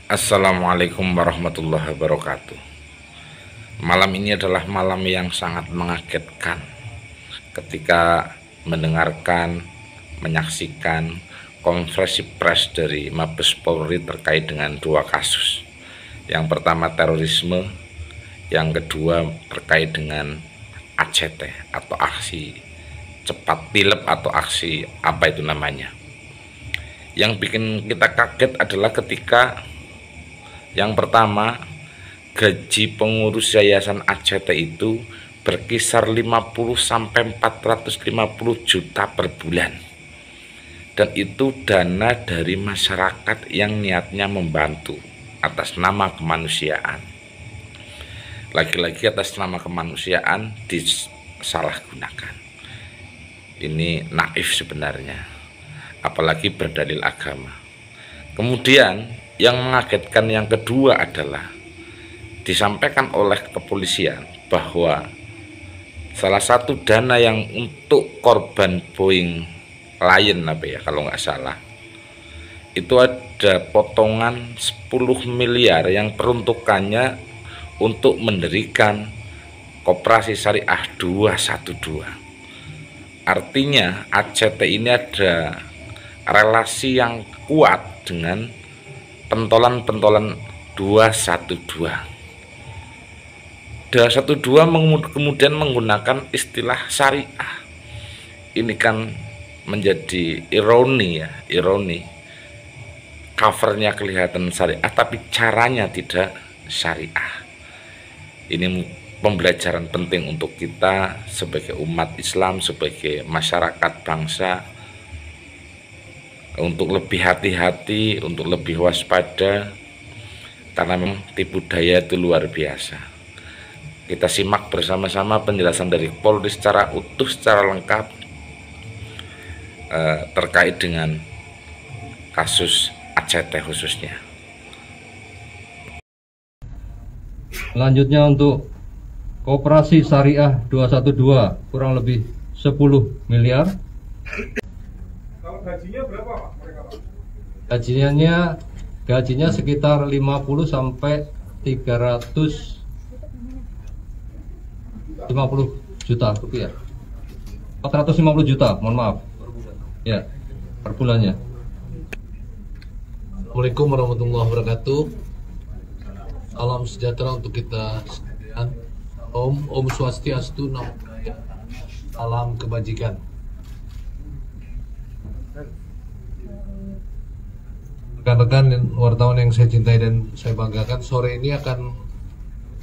Assalamualaikum warahmatullahi wabarakatuh. Malam ini adalah malam yang sangat mengagetkan ketika menyaksikan konferensi pers dari Mabes Polri terkait dengan dua kasus. Yang pertama terorisme, yang kedua terkait dengan ACT atau aksi cepat tilep atau aksi apa itu namanya. Yang bikin kita kaget adalah ketika yang pertama, gaji pengurus yayasan ACT itu berkisar 50 sampai 450 juta per bulan. Dan itu dana dari masyarakat yang niatnya membantu atas nama kemanusiaan. Lagi-lagi atas nama kemanusiaan disalahgunakan. Ini naif sebenarnya, apalagi berdalil agama. Kemudian yang mengagetkan yang kedua adalah disampaikan oleh kepolisian bahwa salah satu dana yang untuk korban Boeing Lion kalau nggak salah, itu ada potongan 10 miliar yang peruntukannya untuk mendirikan Koperasi Syariah 212. Artinya ACT ini ada relasi yang kuat dengan pentolan 212. 212 kemudian menggunakan istilah syariah. Ini kan menjadi ironi. Covernya kelihatan syariah tapi caranya tidak syariah. Ini pembelajaran penting untuk kita sebagai umat Islam, sebagai masyarakat bangsa, untuk lebih hati-hati, untuk lebih waspada, karena memang tipu daya itu luar biasa. Kita simak bersama-sama penjelasan dari Polri secara utuh, secara lengkap terkait dengan kasus ACT khususnya. Selanjutnya untuk Koperasi Syariah 212 kurang lebih 10 miliar. Gajinya berapa Pak mereka Pak? Gajinya sekitar 50 sampai 350 juta rupiah. 450 juta, mohon maaf. Ya, per bulannya. Assalamualaikum warahmatullahi wabarakatuh. Salam sejahtera untuk kita sekalian. Om Swastiastu, Namo Buddhaya. Salam kebajikan. Rekan-rekan wartawan yang saya cintai dan saya banggakan, sore ini akan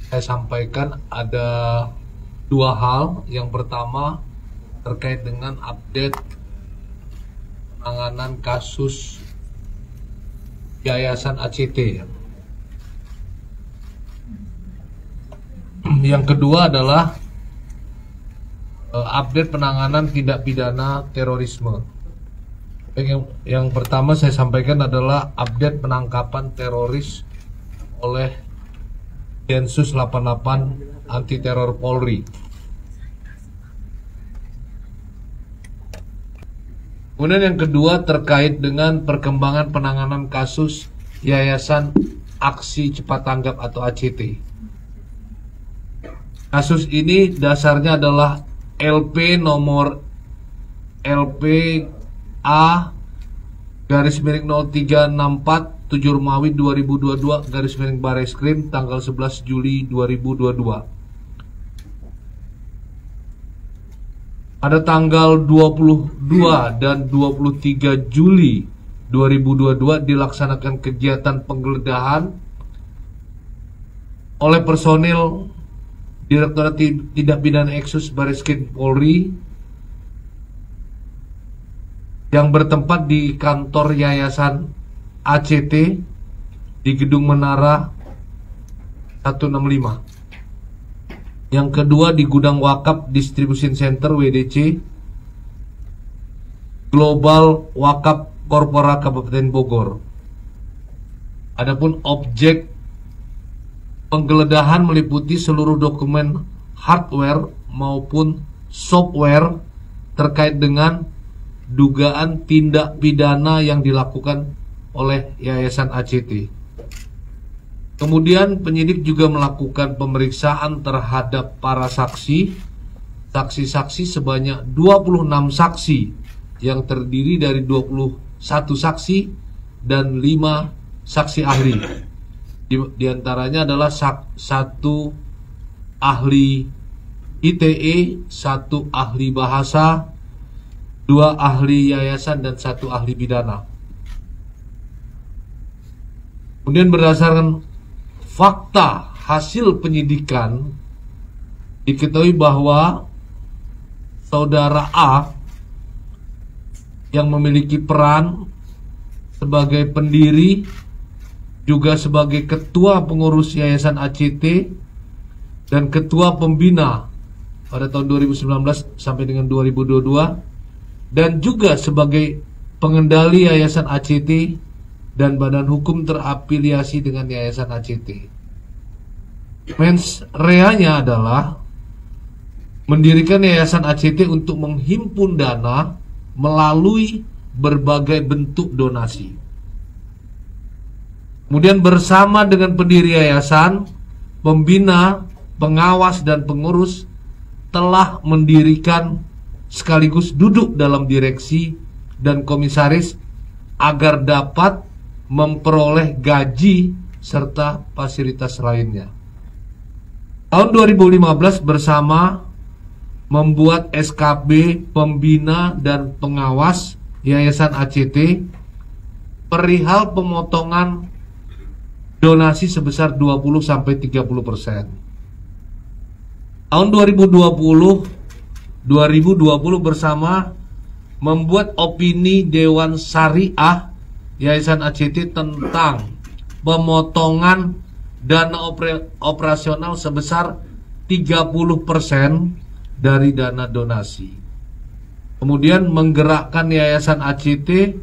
saya sampaikan ada dua hal. Yang pertama terkait dengan update penanganan kasus Yayasan ACT. Yang kedua adalah update penanganan tindak pidana terorisme. Yang pertama saya sampaikan adalah update penangkapan teroris oleh Densus 88 Anti Teror Polri. Kemudian yang kedua terkait dengan perkembangan penanganan kasus Yayasan Aksi Cepat Tanggap atau ACT. Kasus ini dasarnya adalah LP nomor LPA-0364 7 Romawi 2022 /Bareskrim tanggal 11 Juli 2022. Pada tanggal 22 dan 23 Juli 2022 dilaksanakan kegiatan penggeledahan oleh personil Direktorat Tindak Pidana Eksus Bareskrim Polri yang bertempat di kantor Yayasan ACT di Gedung Menara 165. Yang kedua di Gudang Wakaf Distribution Center WDC Global Wakaf Korporat Kabupaten Bogor. Adapun objek penggeledahan meliputi seluruh dokumen hardware maupun software terkait dengan dugaan tindak pidana yang dilakukan oleh Yayasan ACT. Kemudian penyidik juga melakukan pemeriksaan terhadap para saksi-saksi sebanyak 26 saksi yang terdiri dari 21 saksi dan 5 saksi ahli. Di antaranya adalah satu ahli ITE, satu ahli bahasa, 2 ahli yayasan, dan 1 ahli pidana. Kemudian berdasarkan fakta hasil penyidikan, diketahui bahwa saudara A yang memiliki peran sebagai pendiri juga sebagai ketua pengurus Yayasan ACT dan ketua pembina pada tahun 2019 sampai dengan 2022, dan juga sebagai pengendali Yayasan ACT dan badan hukum terafiliasi dengan Yayasan ACT. Mens reanya adalah mendirikan Yayasan ACT untuk menghimpun dana melalui berbagai bentuk donasi. Kemudian bersama dengan pendiri yayasan, pembina, pengawas, dan pengurus telah mendirikan sekaligus duduk dalam direksi dan komisaris agar dapat memperoleh gaji serta fasilitas lainnya. Tahun 2015 bersama membuat SKB pembina dan pengawas Yayasan ACT perihal pemotongan donasi sebesar 20-30%. Tahun 2020 bersama membuat opini Dewan Syariah Yayasan ACT tentang pemotongan dana operasional sebesar 30% dari dana donasi. Kemudian menggerakkan Yayasan ACT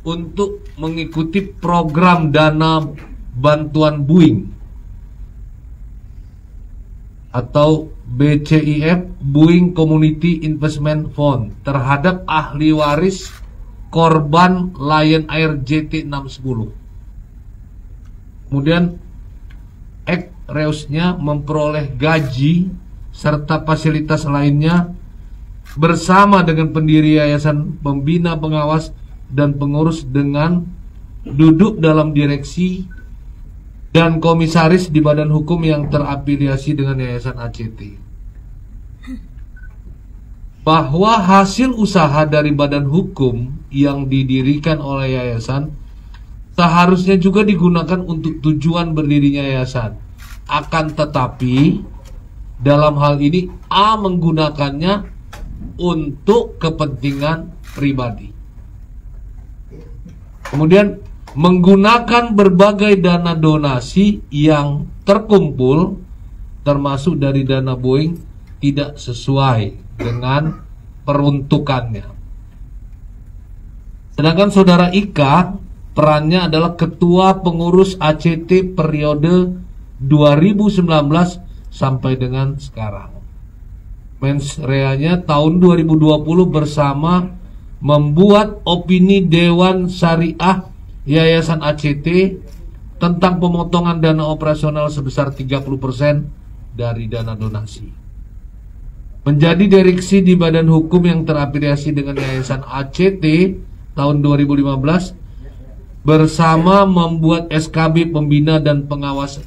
untuk mengikuti program dana bantuan Boeing atau BCIF, Boeing Community Investment Fund, terhadap ahli waris korban Lion Air JT610. Kemudian reusnya memperoleh gaji serta fasilitas lainnya bersama dengan pendiri yayasan, pembina, pengawas, dan pengurus dengan duduk dalam direksi dan komisaris di badan hukum yang terafiliasi dengan Yayasan ACT. Bahwa hasil usaha dari badan hukum yang didirikan oleh yayasan seharusnya juga digunakan untuk tujuan berdirinya yayasan. Akan tetapi dalam hal ini A menggunakannya untuk kepentingan pribadi. Kemudian menggunakan berbagai dana donasi yang terkumpul termasuk dari dana Boeing tidak sesuai dengan peruntukannya. Sedangkan saudara Ika perannya adalah ketua pengurus ACT periode 2019 sampai dengan sekarang. Mens reanya tahun 2020 bersama membuat opini Dewan Syariah Yayasan ACT tentang pemotongan dana operasional sebesar 30% dari dana donasi. Menjadi direksi di badan hukum yang terafiliasi dengan Yayasan ACT tahun 2015 bersama membuat SKB pembina dan pengawas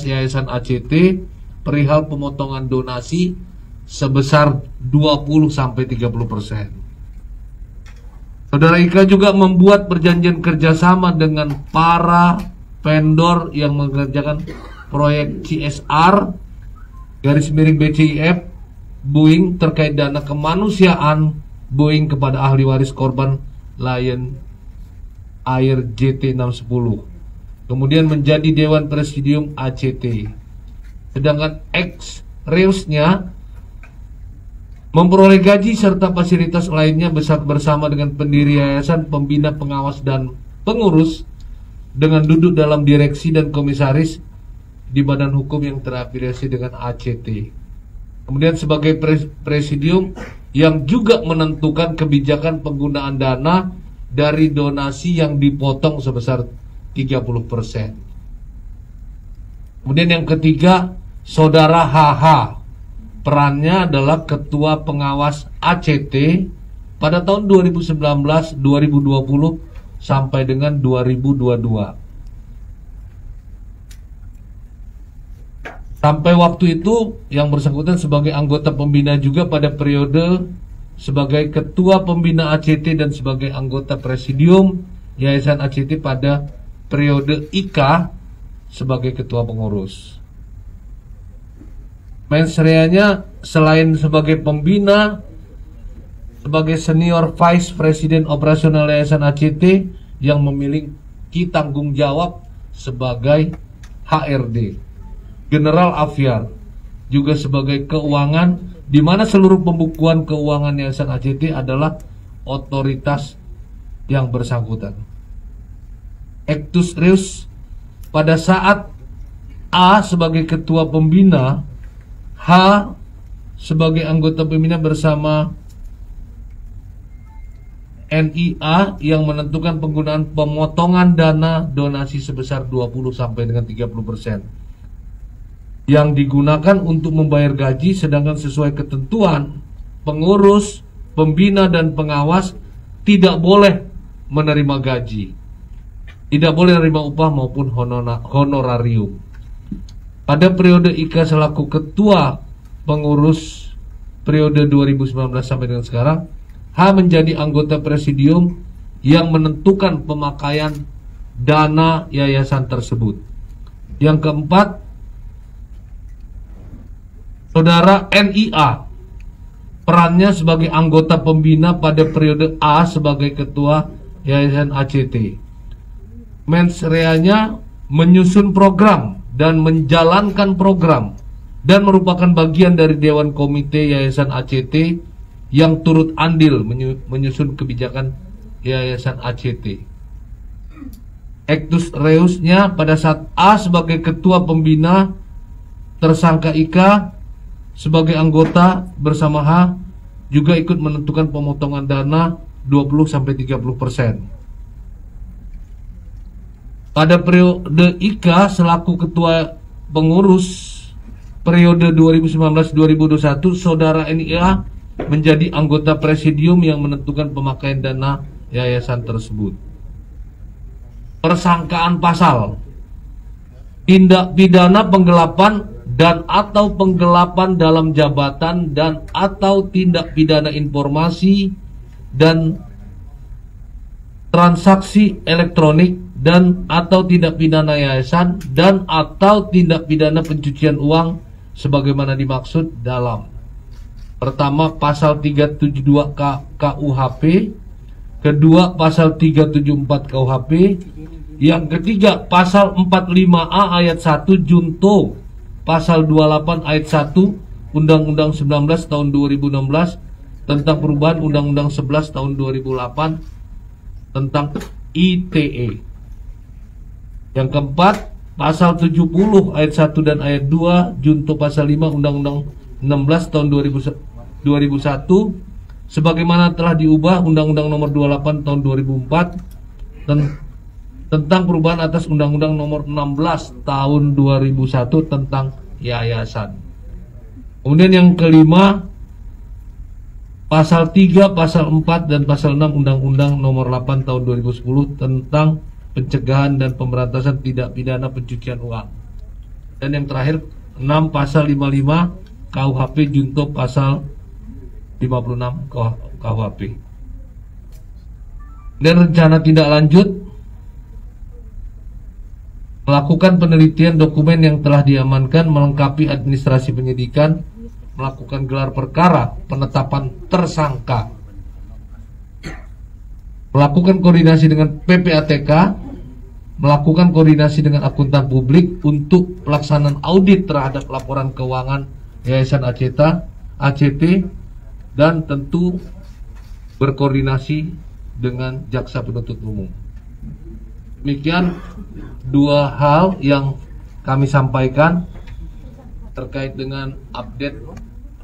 Yayasan ACT perihal pemotongan donasi sebesar 20-30%. Saudara Ika juga membuat perjanjian kerjasama dengan para vendor yang mengerjakan proyek CSR _BCIF Boeing terkait dana kemanusiaan Boeing kepada ahli waris korban Lion Air JT610. Kemudian menjadi Dewan Presidium ACT. Sedangkan ex-reusnya memperoleh gaji serta fasilitas lainnya bersama dengan pendiri yayasan, pembina, pengawas, dan pengurus dengan duduk dalam direksi dan komisaris di badan hukum yang terafiliasi dengan ACT. Kemudian sebagai presidium yang juga menentukan kebijakan penggunaan dana dari donasi yang dipotong sebesar 30%. Kemudian yang ketiga, Saudara HH. Perannya adalah Ketua Pengawas ACT pada tahun 2019, 2020 sampai dengan 2022. Sampai waktu itu yang bersangkutan sebagai anggota pembina juga pada periode sebagai Ketua Pembina ACT dan sebagai anggota Presidium Yayasan ACT pada periode IKA sebagai Ketua Pengurus. Mensreanya selain sebagai pembina, sebagai Senior Vice President Operasional Yayasan ACT yang memiliki tanggung jawab sebagai HRD, General Aviar, juga sebagai keuangan, di mana seluruh pembukuan keuangan Yayasan ACT adalah otoritas yang bersangkutan. Actus Reus pada saat A sebagai Ketua Pembina, H sebagai anggota pembina bersama NIA yang menentukan penggunaan pemotongan dana donasi sebesar 20 sampai dengan 30% yang digunakan untuk membayar gaji, sedangkan sesuai ketentuan pengurus, pembina dan pengawas tidak boleh menerima gaji, tidak boleh menerima upah maupun honorarium. Pada periode IKA selaku Ketua Pengurus periode 2019 sampai dengan sekarang, H menjadi anggota Presidium yang menentukan pemakaian dana yayasan tersebut. Yang keempat, Saudara NIA, perannya sebagai anggota pembina pada periode A sebagai Ketua Yayasan ACT. Mensreanya menyusun program dan menjalankan program dan merupakan bagian dari Dewan Komite Yayasan ACT yang turut andil menyusun kebijakan Yayasan ACT. Actus Reusnya pada saat A sebagai Ketua Pembina, tersangka Ika sebagai anggota bersama H juga ikut menentukan pemotongan dana 20-30%. Pada periode IKA selaku Ketua Pengurus periode 2019-2021, Saudara NIA menjadi anggota Presidium yang menentukan pemakaian dana yayasan tersebut. Persangkaan pasal tindak pidana penggelapan dan atau penggelapan dalam jabatan dan atau tindak pidana informasi dan transaksi elektronik dan atau tindak pidana yayasan dan atau tindak pidana pencucian uang sebagaimana dimaksud dalam pertama pasal 372 KUHP, kedua pasal 374 KUHP, yang ketiga pasal 45A ayat 1 junto pasal 28 ayat 1 Undang-Undang 19 tahun 2016 tentang perubahan Undang-Undang 11 tahun 2008 tentang ITE. Yang keempat, pasal 70 ayat 1 dan ayat 2 junto pasal 5 Undang-Undang 16 tahun 2001 sebagaimana telah diubah Undang-Undang nomor 28 tahun 2004 tentang perubahan atas Undang-Undang nomor 16 tahun 2001 tentang yayasan. Kemudian yang kelima, pasal 3, pasal 4 dan pasal 6 Undang-Undang nomor 8 tahun 2010 tentang pencegahan dan pemberantasan tindak pidana pencucian uang. Dan yang terakhir 6 pasal 55 KUHP junto pasal 56 KUHP. Dan rencana tindak lanjut melakukan penelitian dokumen yang telah diamankan, melengkapi administrasi penyidikan, melakukan gelar perkara, penetapan tersangka, melakukan koordinasi dengan PPATK, melakukan koordinasi dengan akuntan publik untuk pelaksanaan audit terhadap laporan keuangan Yayasan ACT, dan tentu berkoordinasi dengan jaksa penuntut umum. Demikian dua hal yang kami sampaikan terkait dengan update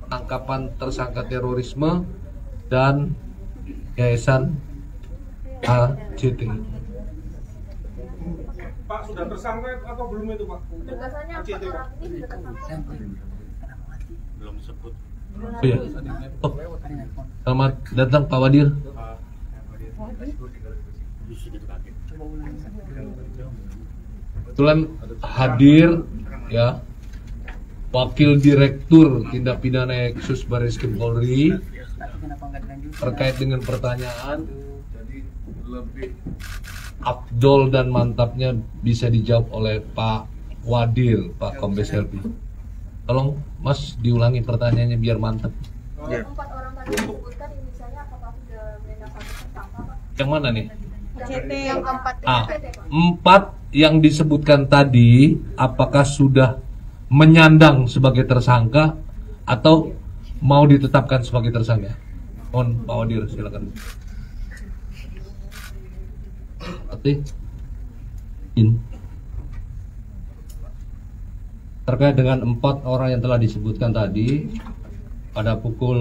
penangkapan tersangka terorisme dan Yayasan ACT. Pak, sudah tersangka atau belum itu Pak? Petugasannya ACT, Pak? orang ini sudah tersangka. Belum sebut. Oh, iya. Oh, selamat datang Pak Wadir. Kebetulan hadir ya Wakil Direktur Tindak Pidana Khusus Barreskrim Polri terkait dengan pertanyaan. Jadi lebih afdol dan mantapnya bisa dijawab oleh Pak Wadir, Pak Kombes Helpi. Tolong Mas diulangi pertanyaannya biar mantap. Empat orang tadi disebutkan ini saya apakah sudah menetapkan tersangka Pak? Yang mana nih? Yang keempat ini Ah, ACT Pak. 4 yang disebutkan tadi apakah sudah menyandang sebagai tersangka atau mau ditetapkan sebagai tersangka? Mohon Pak Wadir silakan. Terkait dengan 4 orang yang telah disebutkan tadi pada pukul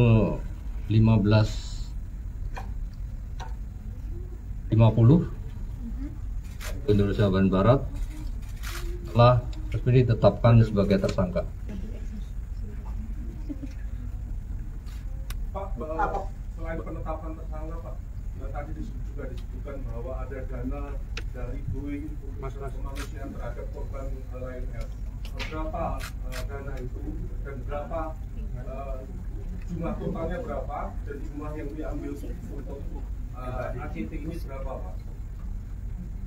15.50 Indonesia bagian Barat telah resmi ditetapkan sebagai tersangka. Pak, selain penetapan tersangka Pak, tadi juga disebutkan bahwa ada dana dari Boeing untuk kemanusiaan terhadap korban Lion Air. Berapa dana itu dan berapa jumlah totalnya berapa dan jumlah yang diambil untuk ACT ini berapa Pak?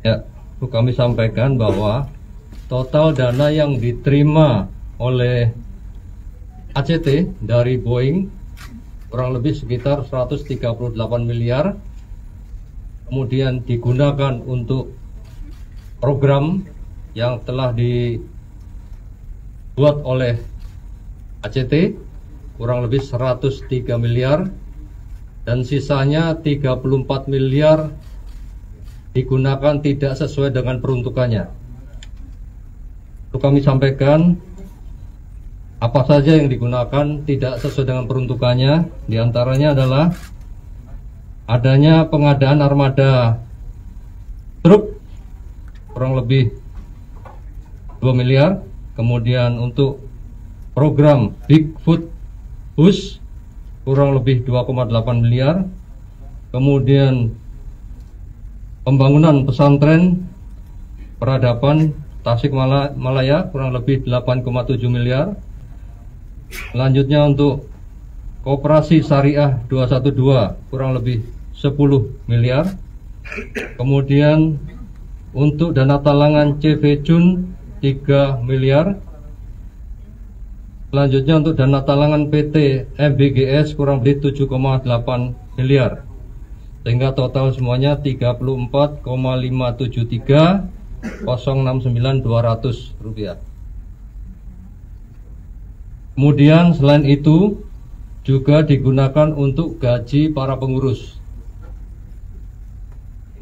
Ya, kami sampaikan bahwa total dana yang diterima oleh ACT dari Boeing kurang lebih sekitar 138 miliar, kemudian digunakan untuk program yang telah dibuat oleh ACT kurang lebih 103 miliar, dan sisanya 34 miliar digunakan tidak sesuai dengan peruntukannya. Untuk kami sampaikan apa saja yang digunakan tidak sesuai dengan peruntukannya. Di antaranya adalah adanya pengadaan armada truk kurang lebih 2 miliar, kemudian untuk program Bigfoot Bus kurang lebih 2,8 miliar, kemudian pembangunan pesantren peradaban Tasikmalaya kurang lebih 8,7 miliar. Selanjutnya untuk Koperasi Syariah 212 kurang lebih 10 miliar. Kemudian untuk dana talangan CV Jun 3 miliar. Selanjutnya untuk dana talangan PT MBGS kurang lebih 7,8 miliar. Sehingga total semuanya 34,573.069.200 rupiah. Kemudian selain itu juga digunakan untuk gaji para pengurus.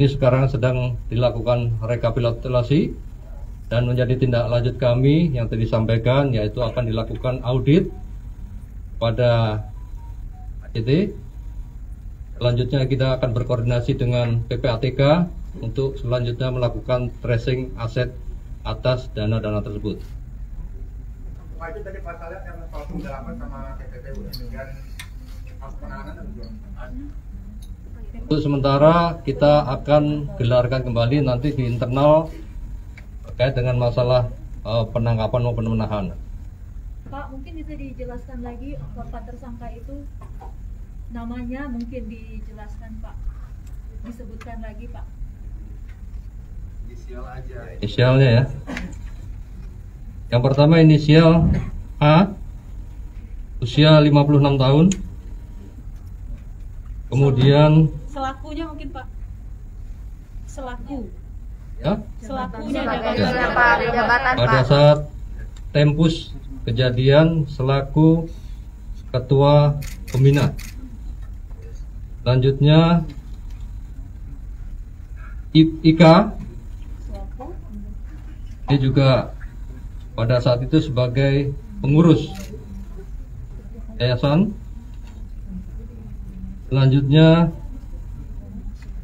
Ini sekarang sedang dilakukan rekapitulasi dan menjadi tindak lanjut kami yang tadi disampaikan, yaitu akan dilakukan audit pada ACT. Selanjutnya kita akan berkoordinasi dengan PPATK untuk selanjutnya melakukan tracing aset atas dana-dana tersebut. Pak, itu tadi pasalnya karena soal penggelapan sama TPPU dan penanganan dan Untuk sementara kita akan gelarkan kembali nanti di internal terkait dengan masalah penangkapan maupun penahanan. Pak, mungkin bisa dijelaskan lagi keempat tersangka itu namanya, mungkin dijelaskan Pak, disebutkan lagi Pak. inisial aja. Inisialnya ya. Yang pertama inisial A, usia 56 tahun. Kemudian Selakunya mungkin Pak. Selaku. ya, Selakunya Sebagai jabatan. jabatan pada Pak. saat tempus kejadian selaku ketua pembina. Selanjutnya Ika, Selaku. dia juga pada saat itu sebagai pengurus yayasan. Selanjutnya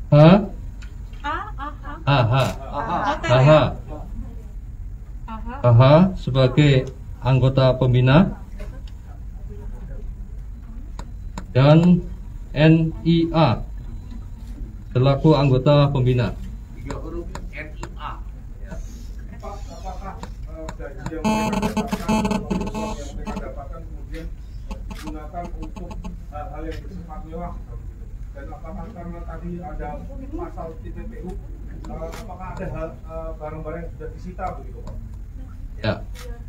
H, A. H, Hotel. AH sebagai anggota pembina dan NIA selaku anggota pembina. Tiga huruf NIA. Pak, apakah gaji yang mereka dapatkan kemudian digunakan untuk hal-hal yang bersifat mewah? Dan apakah karena tadi ada pasal TPPU, apakah ada barang-barang yang sudah disita begitu Pak? Ya,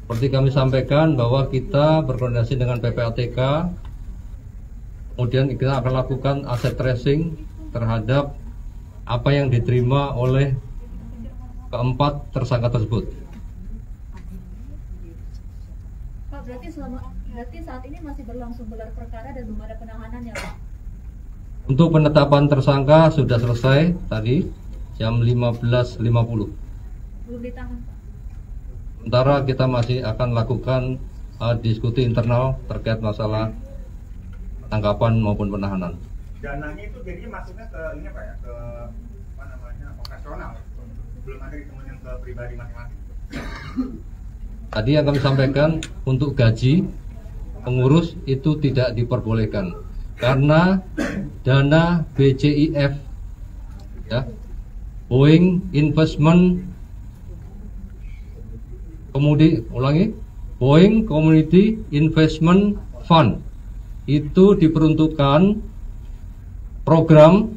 seperti kami sampaikan bahwa kita berkoordinasi dengan PPATK, kemudian kita akan lakukan aset tracing terhadap apa yang diterima oleh keempat tersangka tersebut. Pak, berarti saat ini masih berlangsung gelar perkara dan belum ada penahanan ya Pak? Untuk penetapan tersangka sudah selesai tadi jam 15.50. Belum ditahan Pak? Sementara kita masih akan lakukan diskusi internal terkait masalah tangkapan maupun penahanan. Dananya itu jadinya masuknya ke ini Pak ya, ke apa namanya, operasional. Belum ada ditemukan ke pribadi masing-masing. Tadi yang kami sampaikan untuk gaji pengurus itu tidak diperbolehkan karena dana BCIF ya, Boeing Investment Boeing Community Investment Fund itu diperuntukkan program,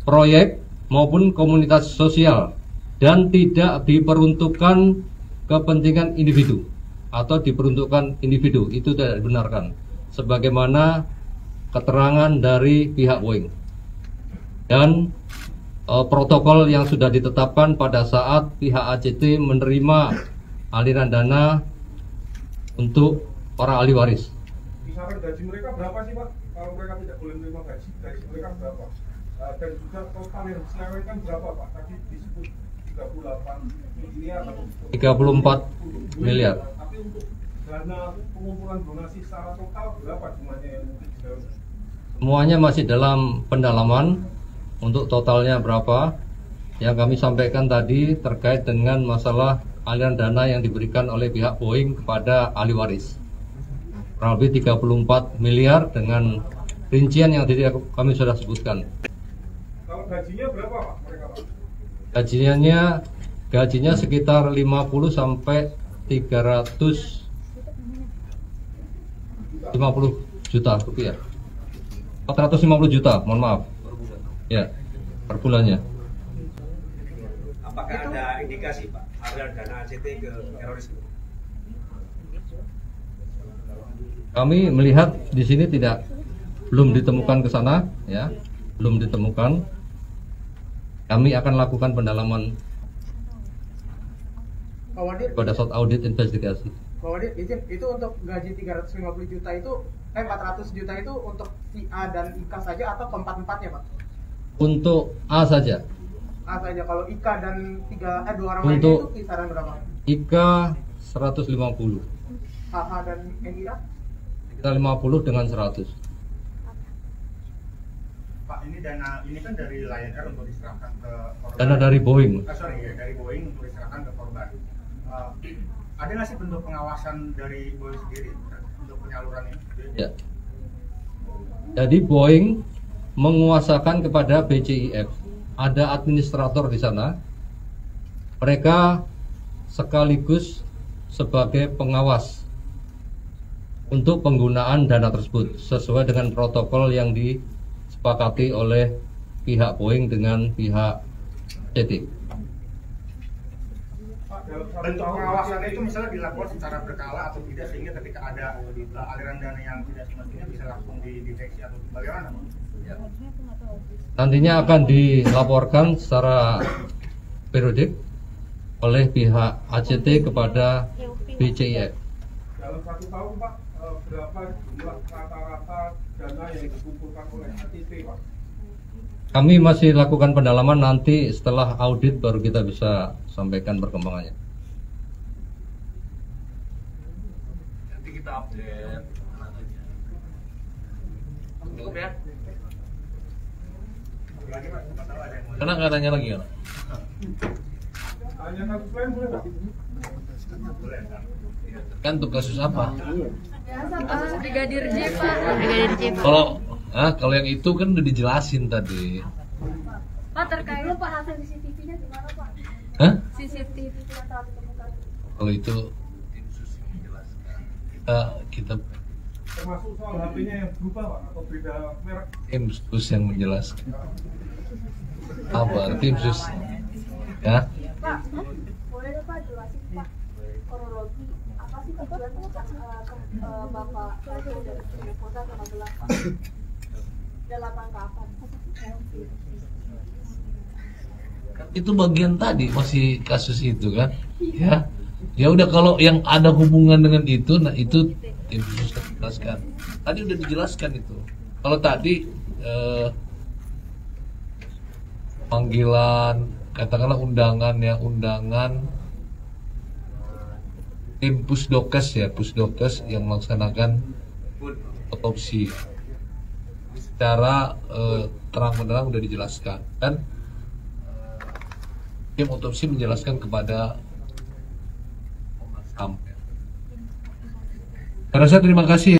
proyek maupun komunitas sosial dan tidak diperuntukkan kepentingan individu atau diperuntukkan individu. Itu tidak dibenarkan sebagaimana keterangan dari pihak Boeing dan protokol yang sudah ditetapkan pada saat pihak ACT menerima aliran dana untuk para ahli waris. Misalkan gaji mereka berapa sih Pak? Kalau mereka tidak boleh menerima gaji mereka berapa? Dan juga total yang diselewengkan berapa Pak? Tadi disebut 38 miliar atau 34 miliar. Tapi untuk dana pengumpulan donasi secara total berapa jumlahnya yang mungkin diselewengkan? Semuanya masih dalam pendalaman. Untuk totalnya berapa? Yang kami sampaikan tadi terkait dengan masalah aliran dana yang diberikan oleh pihak Boeing kepada ahli waris. Kurang lebih 34 miliar dengan rincian yang tadi kami sudah sebutkan. Kalau gajinya berapa Pak mereka Pak? Gajinya sekitar 50 sampai 350 juta rupiah. 450 juta, mohon maaf. Ya, per bulannya. Apakah ada indikasi Pak aliran dana ACT ke terorisme? Kami melihat di sini belum ditemukan ke sana, ya, belum ditemukan. Kami akan lakukan pendalaman pada saat audit investigasi. Pak Wadir, itu untuk gaji 350 juta itu, 400 juta itu untuk IA dan IKA saja atau keempat-empatnya Pak? Untuk A saja. A saja, kalau IKA dan dua orang lainnya Untuk itu kisaran berapa? IKA 150. AH dan NIA? Kita 50 dengan 100. Pak, ini dana ini kan dari Lion Air untuk diserahkan ke korban. Dana dari Boeing. Dari Boeing untuk diserahkan ke korban. Ada nggak sih bentuk pengawasan dari Boeing sendiri untuk penyaluran ini? Ya. Jadi Boeing menguasakan kepada BCIF. Ada administrator di sana. Mereka sekaligus sebagai pengawas untuk penggunaan dana tersebut sesuai dengan protokol yang disepakati oleh pihak Boeing dengan pihak CT. Bentuk pengawasan itu misalnya dilakukan secara berkala atau tidak sehingga ketika ada aliran dana yang tidak semestinya bisa langsung dideteksi atau bagaimana? Ya. Nantinya akan dilaporkan secara periodik oleh pihak ACT kepada BCIF. Dalam 1 tahun Pak, berapa jumlah rata-rata dana yang dikumpulkan oleh ACT Pak? Kami masih lakukan pendalaman, nanti setelah audit baru kita bisa sampaikan perkembangannya. Nanti kita update. Cukup ya? Lagi Pak, ada yang mau Karena nggak nanya lagi ya? Hanya kasus lain boleh Pak? Kan untuk kasus apa? Biasa Kasus Pak. Brigadir J, Pak. Kalau yang itu kan udah dijelasin tadi. Pak, terkait Lu Pak hasil CCTV-nya gimana Pak? Hah? CCTV yang telah ditemukan. Kalau itu tim sus yang menjelaskan. Kita Termasuk soal HP-nya yang berubah Pak atau beda merek? tim sus yang menjelaskan. Apa tim sus? Ya. Pak, boleh dong Pak jelasin Pak kronologi apa sih tujuan Bapak dari Polda ke Magelang Pak? Dalam rangka apa? Itu bagian tadi masih kasus itu kan, ya. Ya udah kalau yang ada hubungan dengan itu, nah itu tim sus jelaskan. Tadi udah dijelaskan itu. Kalau tadi panggilan, katakanlah undangan tim pusdokes yang melaksanakan otopsi secara terang-benderang udah dijelaskan, dan tim otopsi menjelaskan kepada Komnas HAM. Karena saya terima kasih.